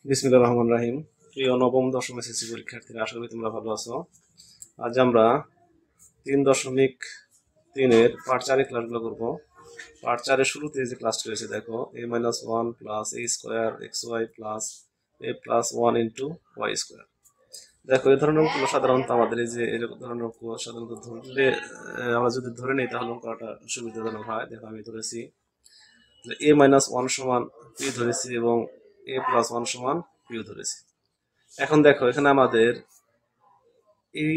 বিসমিল্লাহির রহমানির রহিম। প্রিয় নবম দশম এসএসসি পরীক্ষার্থীরা, আশা করি তোমরা ভালো আছো। আজ আমরা 3.3-এর পার্ট 4 ক্লাসগুলো করব। পার্ট 4-এর শুরুতে যে ক্লাসটি রয়েছে দেখো, a-1 plus a square xy plus a plus 1 into y square. দেখো, এই ধরনের অঙ্কগুলো সাধারণত আমাদের এই যে এরকম ধরনের অঙ্ক সাধারণত ধরলে আমরা যদি ধরে নিই তাহলে অঙ্কটা সুবিধাজনক হয়। দেখো, আমি ধরেছি a-1 সমান p ধরেছি এবং a প্লাস 1 সমান q ধরেছি। এখন দেখো, এখানে আমাদের এই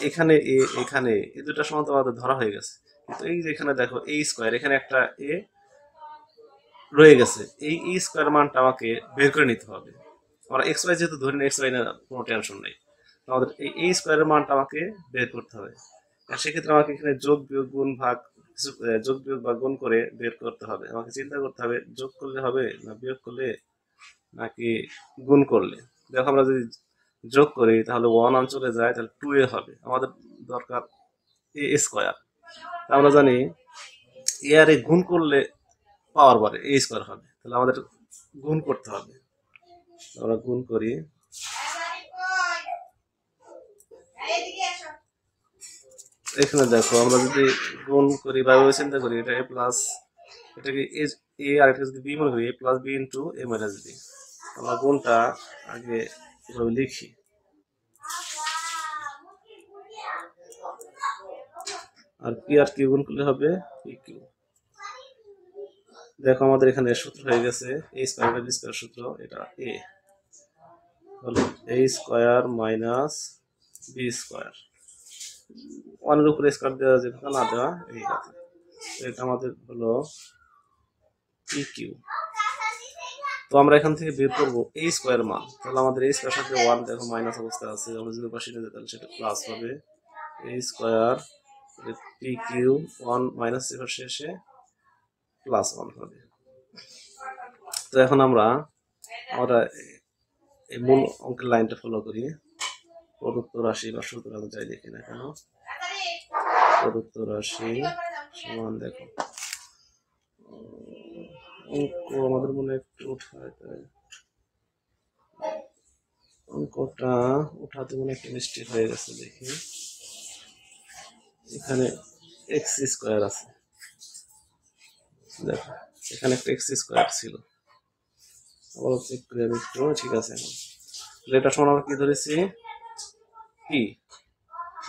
এখানে এখানে এই দুটো সমান তো আমাদের ধরা হয়ে গেছে, কিন্তু এই যে এখানে দেখো a স্কোয়ার, এখানে একটা a রয়ে গেছে। এই স্কোয়ার মানটা আমাকে বের করে নিতে হবে। আমরা এক্স ওয়াই যেহেতু ধরি না, এক্স ওয়াই না, কোনো টেনশন নেই। আমাদের এই স্কোয়ারের মানটা আমাকে বের করতে হবে। আর সেক্ষেত্রে আমাকে এখানে যোগ বিয়োগ গুণ ভাগ যোগ বিয়োগ বা গুণ করে বের করতে হবে। আমাকে চিন্তা করতে হবে যোগ করলে হবে না বিয়োগ করলে নাকি গুণ করলে। দেখো, আমরা যদি যোগ করি তাহলে 1 চলে যায়, তাহলে 2a হবে। আমাদের দরকার a স্কোয়ার। আমরা জানি এ আর এ গুণ করলে পাওয়ার বাড়ে, a স্কোয়ার হবে। তাহলে আমাদের গুণ করতে হবে। আমরা গুণ করি। এখানে দেখো, আমরা যদি গুণ করি বা চিন্তা করি, এটা a প্লাস, এটাকে a আর এটা যদি b মনে করি, a plus b into a minus b। আমরা গুণটা আগে এভাবে লিখি। আর পি আর কিউ গুণ করলে হবে পি কিউ। দেখো, আমাদের এখানে সূত্র হয়ে গেছে a square by b square সূত্র। এটা a হলো a square minus b square. ওয়ানের উপরে স্কয়ার দেওয়া যেটা না দেওয়া এই কথা। এটা আমাদের হলো পি কিউ। তো আমরা এখান থেকে বের করবো a স্কয়ার মান। তাহলে আমাদের a স্কয়ার সাথে 1 দেখো মাইনাস অবস্থায় আছে, আমরা যদি পাশে নিয়ে যাই তাহলে সেটা প্লাস হবে। a square P Q 1 minus এর শেষে প্লাস 1 হবে। তো এখন আমরা এই মূল অঙ্কের লাইনটা ফলো করি। প্রদত্ত রাশি বা সূত্র আমি যাই দেখি না কেন, প্রদত্ত রাশি সমান, দেখো অঙ্ক আমাদের মনে একটু উঠায়, তাই অঙ্কটা উঠাতে মনে একটু মিস্টেক হয়ে গেছে। দেখি, এখানে এক্স স্কোয়ার আছে। দেখো, এখানে একটা এক্স স্কোয়ার ছিল। আবার চেক করে আমি একটু, ঠিক আছে। এখন এটা সমান আমরা কি ধরেছি, পি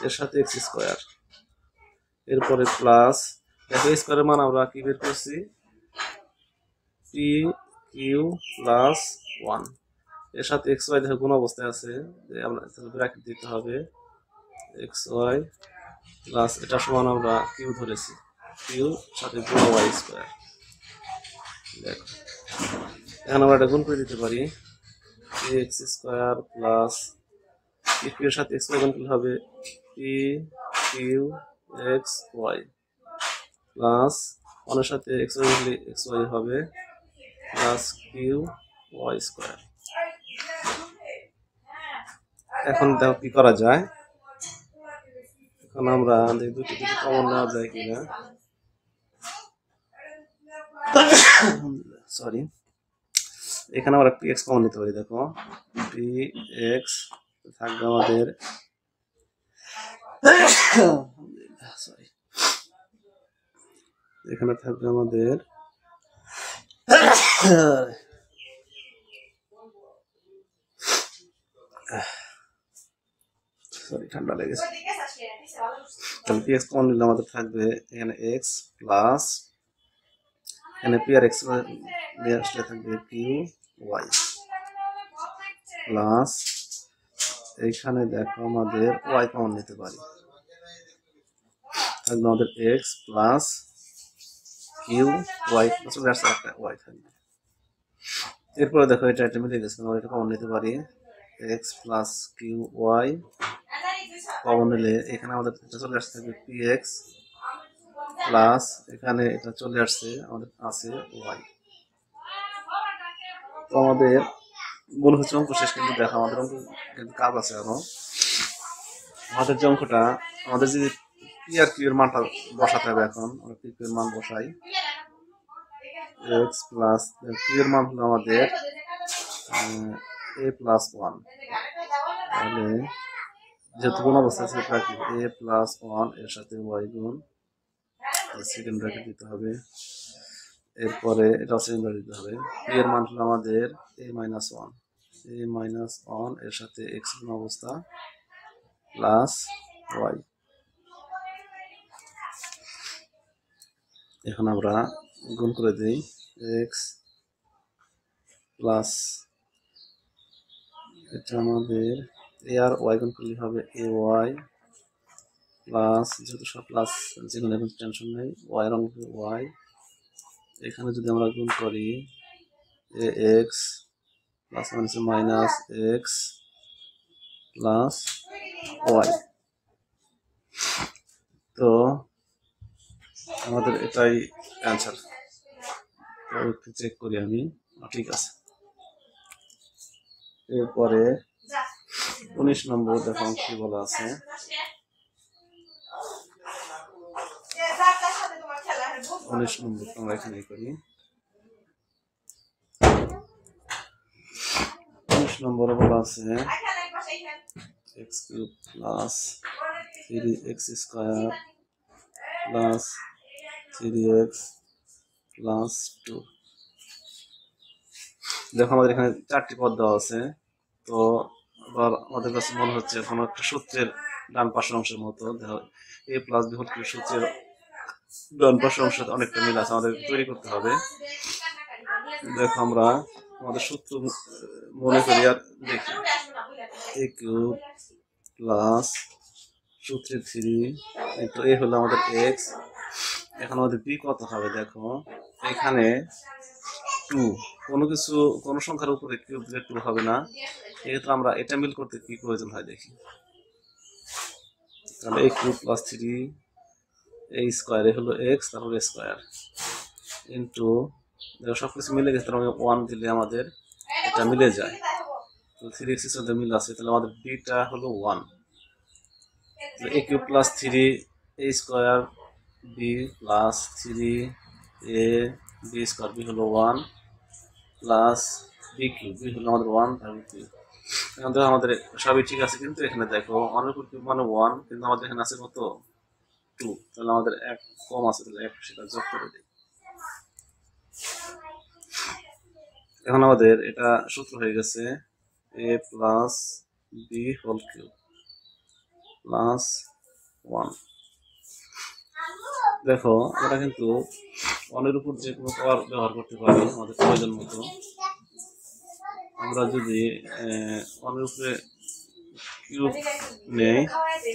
এর সাথে এক্স স্কোয়ার, এরপরে প্লাস, দেখো স্কোয়ারের মান আমরা কি বের করছি, পি কিউ প্লাস 1। এর সাথে এক্স ওয়াই দেখো গুণ অবস্থায় আছে, আমরা ব্র্যাকেট দিতে হবে। এক্স ওয়াই প্লাস এটা সমান আমরা কিউ ধরেছি, কিউ সাথে গুণ ওয়াই স্কোয়ার। দেখো, এখন আমরা এটা গুণ করে দিতে পারি। X square plus P Q এর সাথে এক্স ওয়াই গুণ করলে হবে P Q X Y plus 1 এর সাথে এক্স ওয়াই গুণলে এক্স ওয়াই হবে প্লাস কিউ ওয়াই স্কোয়ার। এখন দেখো কি করা যায়। এখন আমরা দুটো কমন নেওয়া যায় কিনা, সরি, এখানে আমরা পি এক্স কমন নিতে পারি। দেখো, পি এক্স থাকবে আমাদের, সরি, এখানে থাকবে আমাদের সরি, ঠান্ডা লেগেছে। তাহলে পি এক্স কমন নিলে আমাদের থাকবে এখানে এক্স প্লাস, এখানে পি আর এক্স নিয়ে আসলে থাকবে কিউ ওয়াই প্লাস, এইখানে দেখো আমাদের ওয়াই কমন নিতে পারি, থাকবে আমাদের এক্স প্লাস কিউ ওয়াই চলে আসছে, একটা ওয়াই থাকবে। এরপরে দেখো এটা মিলে গেছে, আমরা এটা কমন নিতে পারি, X plus Q Y common নিলে এখানে আমাদের চলে আসছে থাকবে পি এক্স প্লাস, এখানে এটা চলে আসছে আমাদের আছে ওয়াই। তো আমাদের মনে হচ্ছে অঙ্ক শেষ, কিন্তু দেখো আমাদের অঙ্ক কিন্তু কাজ আছে আরো। আমাদের যে অঙ্কটা, আমাদের যদি পি আর কিউ এর মানটা বসাতে হবে। এখন আমরা পি কিউ এর মান বসাই, এক্স প্লাস কিউ এর মান হলো আমাদের এ প্লাস ওয়ান, তাহলে যেহেতু কোন অবস্থা আছে এ প্লাস ওয়ান এর সাথে ওয়াই গুণ, সেকেন্ড ব্র্যাকেট দিতে হবে, এরপরে এটা সেকেন্ড ব্র্যাকেট দিতে হবে। পি এর মান হলো আমাদের এ মাইনাস ওয়ান, এ মাইনাস ওয়ান এর সাথে এক্স গুণ অবস্থা প্লাস ওয়াই। এখন আমরা গুণ করে দিই, এক্স প্লাস এটা আমাদের এ আর ওয়াই গুণ করলে হবে এ ওয়াই প্লাস, যেহেতু সব প্লাস যেগুলো এখন টেনশন নেই, ওয়াই এর অঙ্ক ওয়াই, এখানে যদি আমরা গুণ করি a x plus minus x plus y. তো আমাদের এটাই অ্যান্সার। একটু চেক করি আমি, ঠিক আছে। এরপরে 19 নম্বর দেখো কি বলা আছে, 19 নম্বর আমরা এখানে করি। 19 নম্বরে বলা আছে x cube plus 3x square plus 3x plus 2। দেখো আমাদের এখানে 4টি পদ দেওয়া আছে। তো আবার আমাদের কাছে মনে হচ্ছে কোনো একটা সূত্রের ডান পাশের অংশের মতো, এ প্লাস বি হোল কিউব সূত্রের ডান পাশের অংশের সাথে অনেকটা মিল আছে, আমাদের তৈরি করতে হবে। দেখো আমরা আমাদের সূত্র মনে করি আর দেখি, এ কিউব প্লাস সূত্রে 3 ইন্টু এ হলো আমাদের এক্স। এখন আমাদের বি কত হবে, দেখো এখানে 2, কোনো সংখ্যার উপরে কিউব দিলে 2 হবে না, এক্ষেত্রে আমরা এটা মিল করতে কি প্রয়োজন হয় দেখি। তাহলে এ কিউব প্লাস 3 এ স্কয়ার, এ হলো এক্স, তারপর এ স্কয়ার ইন্টু, দেখো সবকিছু মিলে গেছে, তাহলে 1 দিলে আমাদের এটা মিলে যায়। তো 3x এর সাথে মিল আছে, তাহলে আমাদের বিটা হলো 1। এ cube plus 3 A square B plus 3 A B square, B হলো 1 প্লাস বি কিউব, বি হলো আমাদের 1, তারপর কিউব। এখন দেখো আমাদের সবই ঠিক আছে, কিন্তু এখানে দেখো 1 এর উপর কিউব মানে 1, কিন্তু আমাদের এখানে আছে কত 2, তাহলে আমাদের 1 কম আছে, তাহলে 1 সেটা যোগ করে দিই। এখন আমাদের এটা সূত্র হয়ে গেছে a plus B whole cube plus 1। দেখো আমরা কিন্তু 1 এর উপর যে কোনো পাওয়ার ব্যবহার করতে পারি আমাদের প্রয়োজন মতো। আমরা যদি 1 এর উপরে কিউব নেই,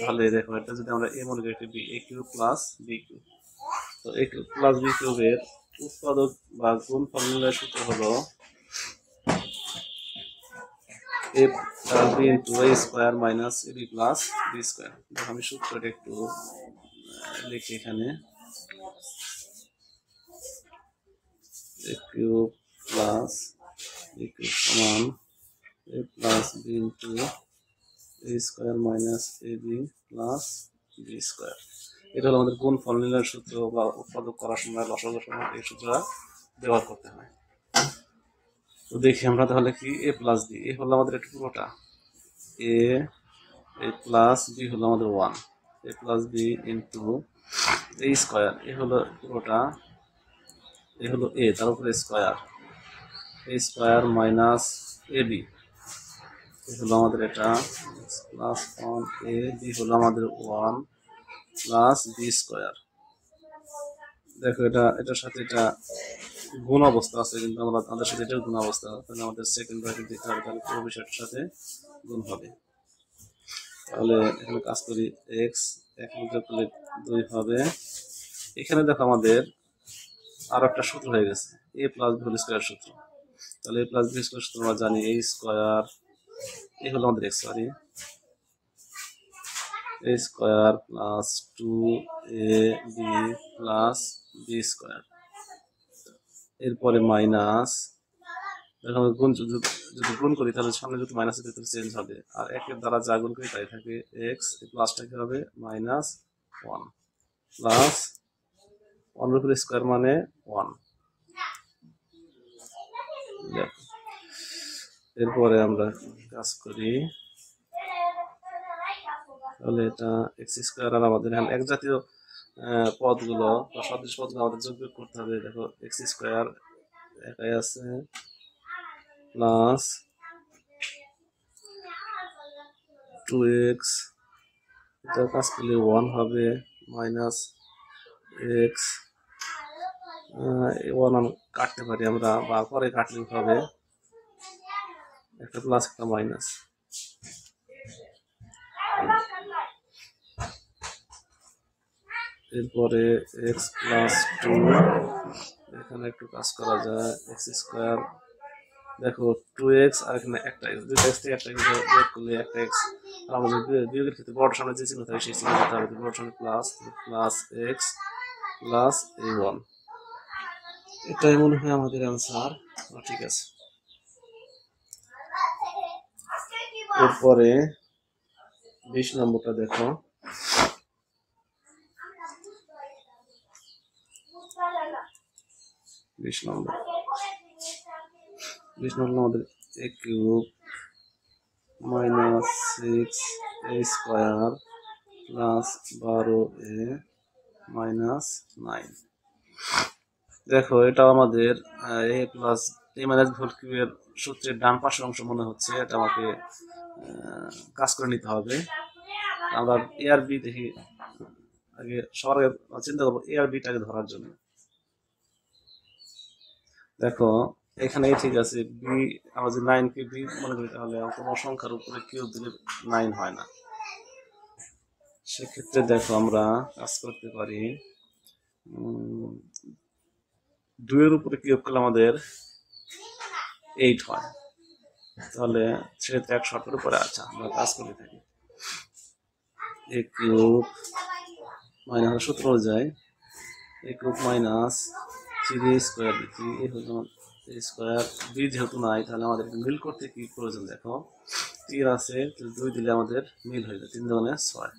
তাহলে দেখো এটা যদি আমরা এ মনে করি বি, এ কিউব প্লাস বি কিউব, তো এ কিউব প্লাস বি কিউবের উৎপাদক বা গুণফল নির্ণয়ের সূত্র হলো এ plus B into A square minus A B plus B square. দেখো আমি সূত্রটা একটু লিখি এখানে, এ কিউব প্লাস বি কিউব সমান এ plus B into A square minus A B plus B square. এটা হলো আমাদের গুণফল নির্ণয়ের সূত্র, বা উৎপাদক করার সময় লসাগুর সময় এই সূত্রটা ব্যবহার করতে হয়। তো দেখি আমরা তাহলে কি, এ প্লাস বি, এ হলো আমাদের একটু পুরোটা, এ প্লাস বি হলো আমাদের 1, এ প্লাস বি ইন্টু এ স্কোয়ার, এ হলো পুরোটা, এ হলো এ, তার উপরে square, A square minus A B, এ হলো আমাদের এটা প্লাস 1, এ বি হলো আমাদের 1 প্লাস বি স্কোয়ার। দেখো এটার সাথে এটা গুণ অবস্থা আছে, কিন্তু আমরা তাদের সাথে এটার গুণ অবস্থা, তাহলে আমাদের সেকেন্ড ব্র্যাকেট দিতে হবে, তাহলে পুরো বিষয়টার সাথে গুণ হবে। তাহলে এখানে কাজ করি, এক্স এখানে যোগ করলে 2 হবে। এখানে দেখো আমাদের আর একটা সূত্র হয়ে গেছে, a plus B whole square সূত্র। তাহলে এ প্লাস বি স্কোয়ার সূত্র আমরা জানি, এ স্কোয়ার, এ হলো আমাদের x, sorry, A square plus 2 A B plus B square, এরপরে মাইনাস, দেখো গুণ যদি গুণ করি তাহলে সামনে যদি মাইনাস দিতে চেঞ্জ হবে, আর একের দ্বারা যা গুণ করি তাই থাকে এক্স, প্লাসটা কি হবে মাইনাস 1 প্লাস 1 এর উপর স্কোয়ার মানে 1। এরপরে আমরা কাজ করি, তাহলে এটা এক্স স্কোয়ার, আর আমাদের এখানে এক জাতীয় পদগুলো বা সদৃশ পদগুলো আমাদের যোগ বিয়োগ করতে হবে। দেখো এক্স স্কোয়ার একাই আছে প্লাস 2x, এটা কাজ করলে 1 হবে, মাইনাস এক্স 1 কাটতে পারি আমরা, বা পরে কাটলে হবে একটা প্লাস একটা মাইনাস। এরপরে এক্স প্লাস 2, এখানে একটু কাজ করা যায়, এক্স স্কোয়ার, দেখো 2x আর এখানে একটা এক্স, দুইটা এক্স থেকে একটা এক্স বিয়োগ করলে একটা এক্স, আর আমাদের বিয়োগের ক্ষেত্রে বড় সামনে যে চিহ্ন থাকে সেই চিহ্ন দিতে হবে, বড় সামনে প্লাস প্লাস এক্স প্লাস এই 1, এটাই মনে হয় আমাদের অ্যান্সার। ঠিক আছে, এরপরে 20 নম্বরটা দেখো, 20 নম্বর আমাদের a cube minus 6a square plus 12a minus 9। দেখো এটা আমাদের a plus a minus b whole কিউবের সূত্রের ডান পাশের অংশ মনে হচ্ছে, এটা আমাকে কাজ করে নিতে হবে। আমরা a আর b দেখি, আগে সবার আগে চিন্তা করবো a আর b টাকে ধরার জন্য। দেখো এখানে ঠিক আছে, বি আমরা যদি 9 কে বি মনে করি তাহলে কোনো সংখ্যার উপরে কিউব দিলে 9 হয় না। সেক্ষেত্রে দেখো আমরা কাজ করতে পারি, 2 এর উপরে কিউব করলে আমাদের 8 হয়, তাহলে সেক্ষেত্রে 1 শর্তের উপরে। আচ্ছা আমরা কাজ করে থাকি, a কিউব মাইনাস সূত্র অনুযায়ী a cube minus 3a square লিখি, এই হলো স্কোয়ার, বি যেহেতু নাই তাহলে আমাদের মিল করতে কি প্রয়োজন, দেখো 3 আছে 2 দিলে আমাদের মিল হয়ে যায়, 3 দুগুণে 6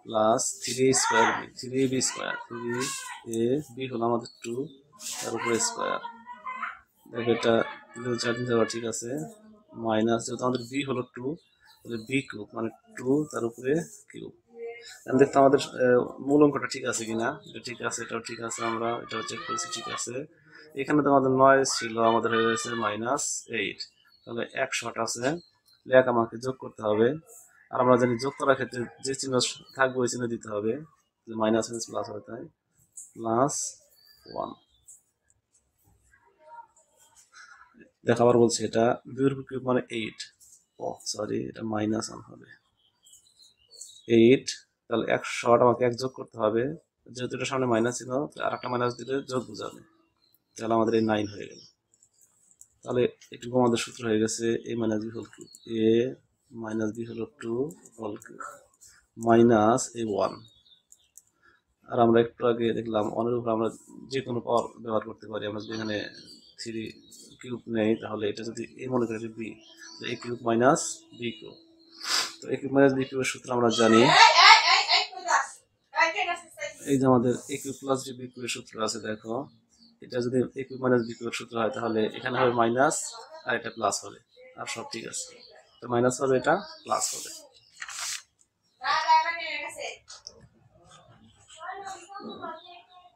plus 3a square B, 3ab square, 3ab হলো আমাদের 2 তার উপরে স্কোয়ার, দেখো এটা 4 দিন যাওয়া ঠিক আছে, মাইনাস যেহেতু আমাদের বি হলো 2 তাহলে বি কিউব মানে 2 তার উপরে কিউব। দেখতে আমাদের মূল অঙ্কটা ঠিক আছে কিনা, এটা ঠিক আছে, এটাও ঠিক আছে, আমরা এটাও চেক করেছি ঠিক আছে। এখানে তো আমাদের 9 ছিল, আমাদের হয়ে গেছে -8, তাহলে 1 শর্ট আছে, লেখ আমাকে যোগ করতে হবে, আর আমরা জানি যোগ করার ক্ষেত্রে যে চিহ্ন থাকবে ওই চিহ্ন দিতে হবে, মাইনাস প্লাস হবে, তাই প্লাস 1। দেখো আবার বলছি, এটা 2 এর কিউব মানে 8, ও সরি এটা -1 হবে 8, তাহলে 1 শর্ট আমাকে 1 যোগ করতে হবে, যেহেতু এটা সামনে মাইনাস ছিল আর একটা মাইনাস দিলে যোগ বোঝাবে, তাহলে আমাদের এই 9 হয়ে গেল। তাহলে এটুকু আমাদের সূত্র হয়ে গেছে a minus b whole cube, a minus b হলো 2 হোল কিউব মাইনাস এই 1, আর আমরা একটু আগে দেখলাম 1 এর উপর আমরা যে কোনো পাওয়ার ব্যবহার করতে পারি, আমরা যদি এখানে 3 কিউব নেই তাহলে এটা যদি a মনে করি b, a cube minus b cube, তো a কিউব মাইনাস b কিউবের সূত্র আমরা জানি, এই যে আমাদের a কিউব প্লাস b কিউবের সূত্র আছে, দেখো এটা যদি a কিউব মাইনাস b কিউবের সূত্র হয় তাহলে এখানে হবে মাইনাস আর এটা প্লাস হবে, আর সব ঠিক আছে, তো মাইনাস হবে এটা প্লাস হবে।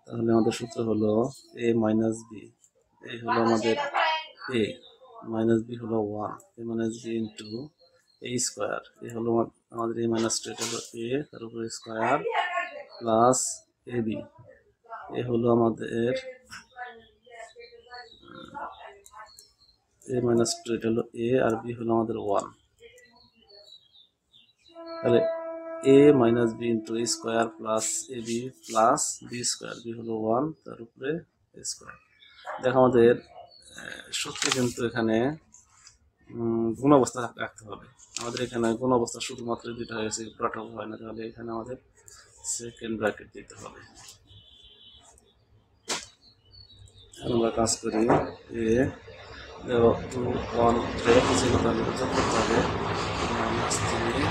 তাহলে আমাদের সূত্র হলো a মাইনাস b, এই হলো আমাদের a মাইনাস b হলো 1, a minus b into a square, এই হলো আমাদের a মাইনাস 2, এটা হলো a তার উপরে স্কোয়ার প্লাস ab, এ হলো আমাদের a মাইনাস 2, এটা হলো a আর b হলো আমাদের 1, তাহলে a minus b into a square plus ab plus b square, b হলো 1 তার উপরে স্কোয়ার। দেখো আমাদের সূত্রে কিন্তু এখানে গুণ অবস্থা রাখতে হবে, আমাদের এখানে গুণ অবস্থা শুধুমাত্র দুটো হয়েছে, পুরোটা হয় না, তাহলে এখানে আমাদের সেকেন্ড ব্র্যাকেট দিতে হবে। আমরা কাজ করি, a 2 1 3 ছিল তাহলে যোগ করতে হবে -3,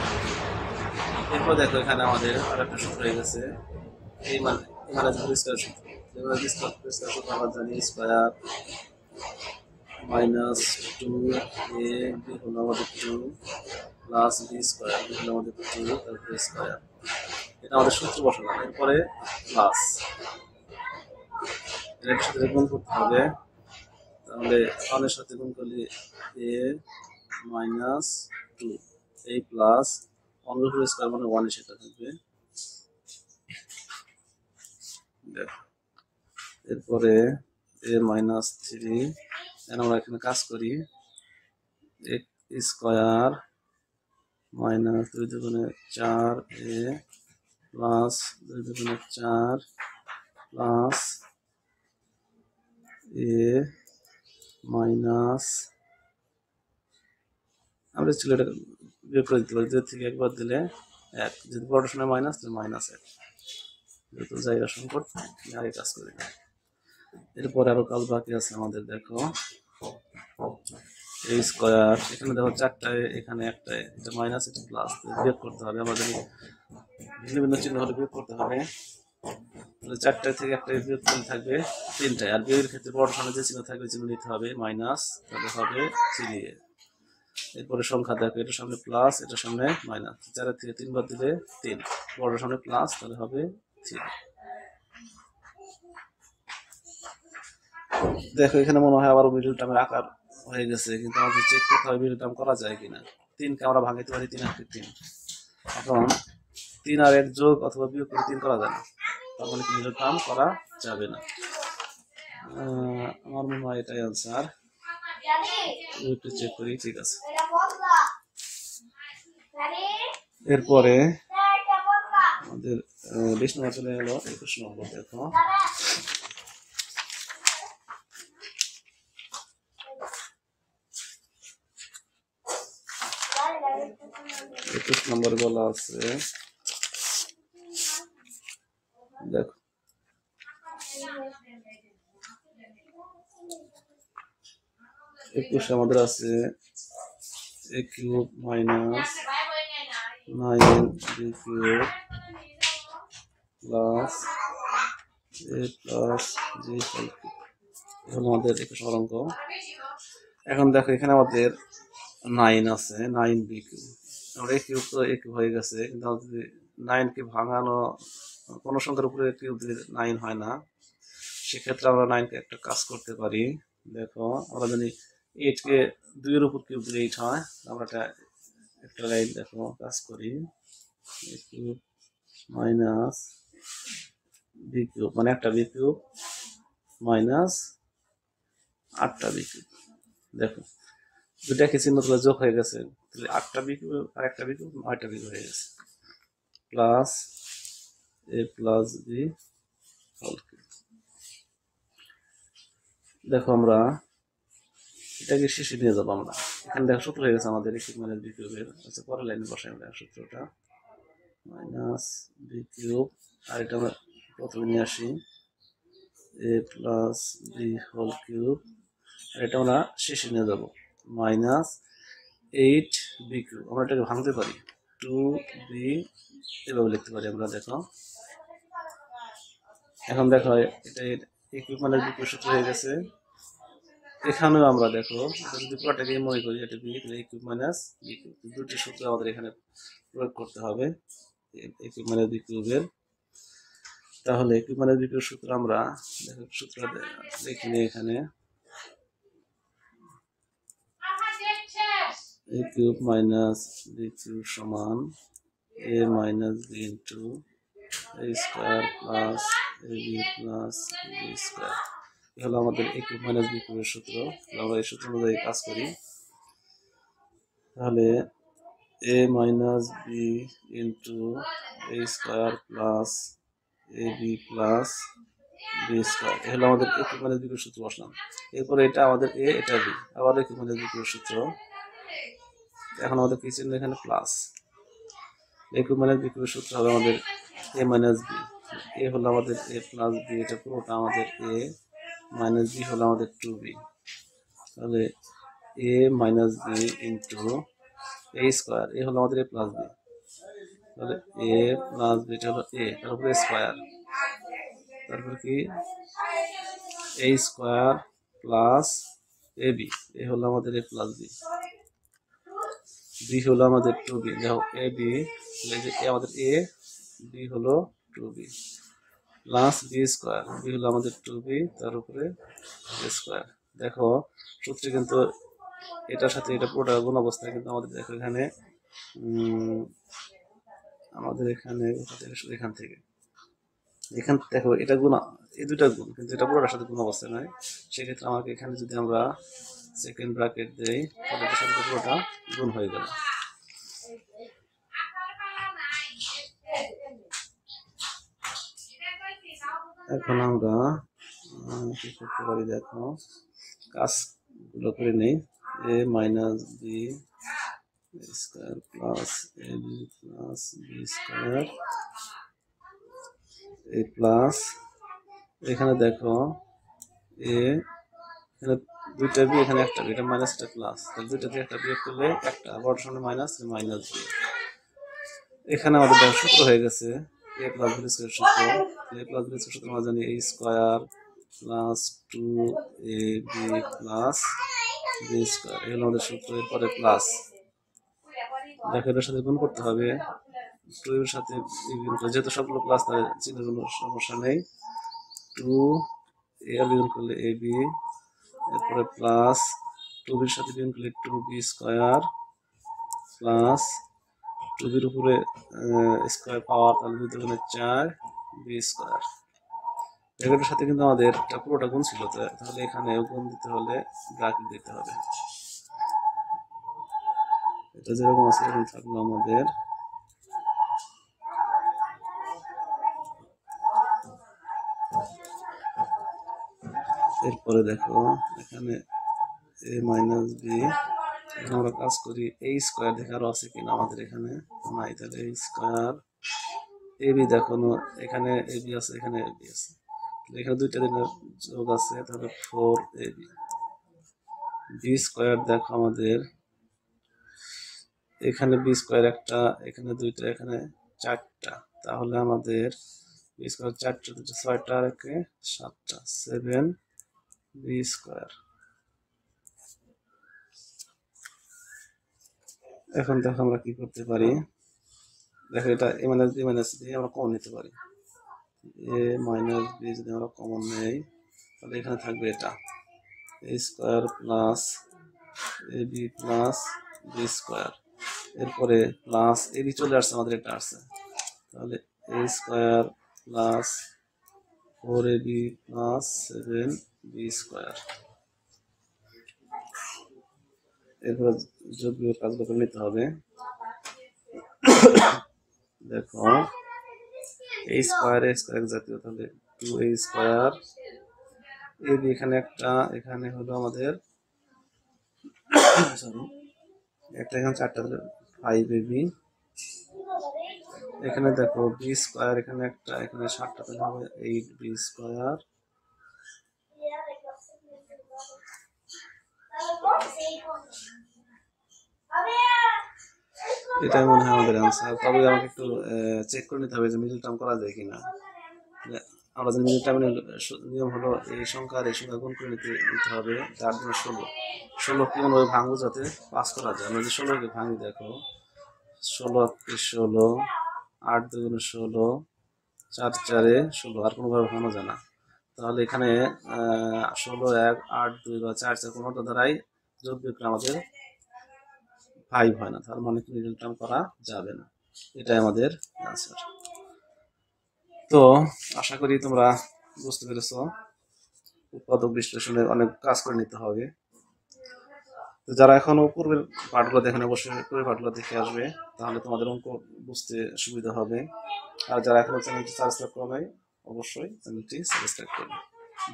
এরপর দেখো এখানে আমাদের আর একটা সূত্র হয়ে গেছে, এই মানে স্কোয়ার সূত্র, সূত্র আমরা জানি স্কোয়ার মাইনাস 2 a বি হলো আমাদের 2 প্লাস বি স্কোয়ার বি হলো আমাদের 2 তারপরে স্কোয়ার। এটা আমাদের সূত্র বসালাম। এরপরে প্লাস এর সাথে গুণ করতে হবে। তাহলে ওয়ানের সাথে গুণ করলে a মাইনাস 2 এই প্লাস 1 উপরে স্কোয়ার মানে 1 সেটা থাকবে। দেখো এরপরে a মাইনাস 3 আমরা এখানে কাজ করি x স্কোয়ার মাইনাস 2 দুগুণে 4 a প্লাস 2 দুগুণে 4 প্লাস a মাইনাস আমরা ছিল এটা বিয়োগ করে দিতে পারি। 2 থেকে একবার দিলে 1, যদি বড় সময় মাইনাস তাহলে মাইনাস 1, যেহেতু জায়গা সংকট আগে কাজ করি না। এরপরে আরো কাজ বাকি আছে আমাদের। দেখো a স্কোয়ার এখানে দেখো 4টায় এখানে একটায়, এটা মাইনাস এটা প্লাস, বিয়োগ করতে হবে আমাদের। ভিন্ন ভিন্ন চিহ্ন হলে বিয়োগ করতে হবে। তাহলে 4টায় থেকে একটা বিয়োগ করলে থাকবে 3টায়। আর বিয়োগের ক্ষেত্রে বড় সঙ্গে যে চিহ্ন থাকবে চিহ্ন নিতে হবে মাইনাস, তাহলে হবে 3a। এরপরে সংখ্যা দেখো এটার সামনে প্লাস এটার সামনে মাইনাস, 4 থেকে 3 বার দিলে 3, বড় সামনে প্লাস তাহলে হবে 3। দেখো এখানে মনে হয় আবার মিডল টার্মের আকার হয়ে গেছে, কিন্তু আমাদের চেক করতে হবে মিডল টার্ম করা যায় কিনা। 3কে আমরা ভাঙাইতে পারি 3 আর 3। এখন 3 আর 1 যোগ অথবা বিয়োগ করে 3 করা যায় না, তার মানে কি মিডল টার্ম করা যাবে না। আমার মনে হয় এটাই আনসার। একটু চেক করি, ঠিক আছে। এরপরে আমাদের 20 নম্বর চলে গেল। 21 নম্বর দেখো 21 নম্বরে বলা আছে, দেখো 21 আমাদের আছে a cube minus 9b cube plus a plus g whole cube হলো আমাদের 21 নম্বর অঙ্ক। এখন দেখো এখানে আমাদের 9 আছে, 9b কিউব। আমরা a কিউব তো a কিউব হয়ে গেছে, কিন্তু আমাদের যদি 9কে ভাঙানো কোনো সংখ্যার উপরে কিউব দিলে 9 হয় না, সেক্ষেত্রে আমরা 9কে একটা কাজ করতে পারি। দেখো আমরা যদি 8কে 2 এর উপর কিউব দিলে 8 হয়, আমরা একটা লাইন দেখো কাজ করি a cube minus b cube মানে একটা b কিউব মাইনাস 8টা b কিউব। দেখো দুটাকে চিহ্ন তুলে যোগ হয়ে গেছে, তাহলে 8টা বি কিউব আর একটা বি কিউব 9টা বি হয়ে গেছে, plus a plus B whole cube. দেখো আমরা এটাকে শেষে নিয়ে যাবো আমরা। এখানে দেখো সূত্র হয়ে গেছে আমাদের a কিউব মাইনাস বি কিউবের। আচ্ছা পরের লাইনে বসাই আমরা সূত্রটা, মাইনাস বি কিউব, আর এটা আমরা প্রথমে নিয়ে আসি a plus B whole cube, আর এটা আমরা শেষে নিয়ে যাবো মাইনাস 8b কিউব। আমরা এটাকে ভাঙতে পারি 2b এভাবে লিখতে পারি আমরা। দেখো এখন দেখো এটা a cube minus b cube সূত্র হয়ে গেছে। এখানেও আমরা দেখো যদি পুরোটাকে মনে করি এটা b, তাহলে a cube minus b cube, দুটি সূত্র আমাদের এখানে প্রয়োগ করতে হবে a কিউব মাইনাস b কিউবের। তাহলে a cube minus b cube সূত্র আমরা দেখো সূত্র লিখে নিই এখানে, a cube minus b cube সমান a minus b into a square plus ab plus b square. এই হলো আমাদের a কিউব মাইনাস b কিউবের সূত্র। আমরা এই সূত্র অনুযায়ী কাজ করি। তাহলে a minus b into a square plus ab plus b square, এই হলো আমাদের a কিউব মাইনাস b কিউবের সূত্র বসলাম। এরপরে এটা আমাদের a, এটা b, আবার a কিউব মাইনাস b কিউবের সূত্র। এখন আমাদের কি চিহ্ন এখানে plus, a cube minus b কিউবের সূত্র হবে আমাদের a মাইনাস b, a হলো আমাদের a প্লাস b, এটা পুরোটা আমাদের a মাইনাস b হলো আমাদের 2b। তাহলে a minus b into a square, a হলো আমাদের a প্লাস b, তাহলে a প্লাস b এটা হলো a, তার উপরে স্কোয়ার, তারপর কি a square plus a B, এ হলো আমাদের এ প্লাস বি, বি হলো আমাদের টু বি। দেখো এ বি, এ আমাদের এ, বি হলো two B plus B square, B হলো আমাদের টু বি, তার উপরে স্কোয়ার। দেখো সূত্রে কিন্তু এটার সাথে এটা পুরোটা গুণ অবস্থায়, কিন্তু আমাদের দেখো এখানে আমাদের এখানে এখান থেকে এখান দেখো এটা গুণ, এই দুইটা গুণ, কিন্তু এটা পুরোটার সাথে গুণ অবস্থায় নয়। সেক্ষেত্রে আমাকে এখানে যদি আমরা সেকেন্ড ব্র্যাকেট দেই তাহলে এটার সাথে পুরোটা গুণ হয়ে গেল। এখন আমরা কি করতে পারি, দেখো কাজগুলো করে নেই। এ minus B square plus a B plus B square, A plus এখানে দেখো এ, এখানে দুইটা বি, এখানে একটা বি, এটা মাইনাস এটা প্লাস, তাহলে দুইটা দিয়ে একটা বিয়োগ করলে একটা, বড় সামনে মাইনাস, মাইনাস বি। এখানে আমাদের দেখো সূত্র হয়ে গেছে এ প্লাস বি স্কোয়ার সূত্র। এ প্লাস বি স্কোয়ার সূত্র আমরা জানি এ square plus two A B plus B square, এগুলো আমাদের সূত্র। এরপরে প্লাস দেখো এটার সাথে গুণ করতে হবে, টু এর সাথে গুণ করে, যেহেতু সবগুলো প্লাস তাহলে চিহ্নের কোনো সমস্যা নেই। টু এ আর গুণ করলে এ বি, এরপরে প্লাস টু বির সাথে গুণ করলে two B square plus two বির উপরে স্কোয়ার পাওয়ার, তাহলে 2 দুগুণে 4 বি স্কোয়ার। এটার সাথে কিন্তু আমাদের পুরোটা গুণ ছিল, তাহলে এখানে গুণ দিতে হলে ব্র্যাকেট দিতে হবে। এটা যেরকম আছে এরকম থাকলো আমাদের। এরপরে দেখো এখানে এ মাইনাস বি, আমরা কাজ করি এই স্কোয়ার দেখে আরো আছে কিনা আমাদের এখানে নাই, তাহলে এই স্কোয়ার এ বি, দেখো এখানে এ বি আছে, এখানে এ বি আছে, এখানে দুইটা দিনের যোগ আছে, তাহলে 4 এ বি। বি স্কোয়ার দেখো আমাদের এখানে বি স্কোয়ার একটা, এখানে দুইটা, এখানে 4টা, তাহলে আমাদের বি স্কোয়ার 4টা, দুটো 6টা, আর একে 7টা, 7 বি স্কোয়ার। এখন দেখো আমরা কি করতে পারি, দেখো এটা এ মাইনাস বি মাইনাস বি আমরা কমন নিতে পারি। এ মাইনাস বি যদি আমরা কমন নেই তাহলে এখানে থাকবে এটা এ square plus a B plus B square, এরপরে প্লাস এ বি চলে আসছে আমাদের, এটা আসছে, তাহলে এ square plus 4 A B plus 7 B square. এরপরে যোগ বিয়োগ কাজগুলো করে নিতে হবে। দেখো এ স্কোয়ার এক জাতীয়, তাহলে 2 এ স্কোয়ার, এ বি এখানে একটা, এখানে হলো আমাদের সরি একটা, এখানে 4টা, তাহলে 5 এ বি। এখানে দেখো বি স্কোয়ার এখানে একটা, এখানে 7টা, তাহলে হবে 8 বি স্কোয়ার। এটাই মনে হয় আমাদের অ্যান্সার। তবে আমাকে একটু চেক করে নিতে হবে যে মিডল টার্ম করা যায় কিনা। আমরা যে মিডল টার্মের নিয়ম হলো এই সংখ্যার এই সংখ্যা গুণ করে নিতে হবে, তার জন্য 16 কেমনভাবে ভাঙবো যাতে পাস করা যায়। আমরা যে 16কে ভাঙি, দেখো 16 কে 16, 8 দুগুণে 16, 4 4 16, আর কোনোভাবে ভাঙানো যায় না। তাহলে এখানে 16 1 8 2 বা 4 4 কোনোটা দ্বারাই যোগ বিয়োগ আমাদের 5 হয় না, তার মানে মিডল টার্ম করা যাবে না। এটাই আমাদের অ্যান্সার। তো আশা করি তোমরা বুঝতে পেরেছ, উৎপাদক বিশ্লেষণে অনেক কাজ করে নিতে হবে। তো যারা এখনো পূর্বের পাঠগুলো দেখেন অবশ্যই পূর্বের পাঠগুলো দেখে আসবে, তাহলে তোমাদের অঙ্ক বুঝতে সুবিধা হবে। আর যারা এখনো চ্যানেলটি সাবস্ক্রাইব করে নাই অবশ্যই চ্যানেলটি সাবস্ক্রাইব করবে।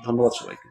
ধন্যবাদ সবাইকে।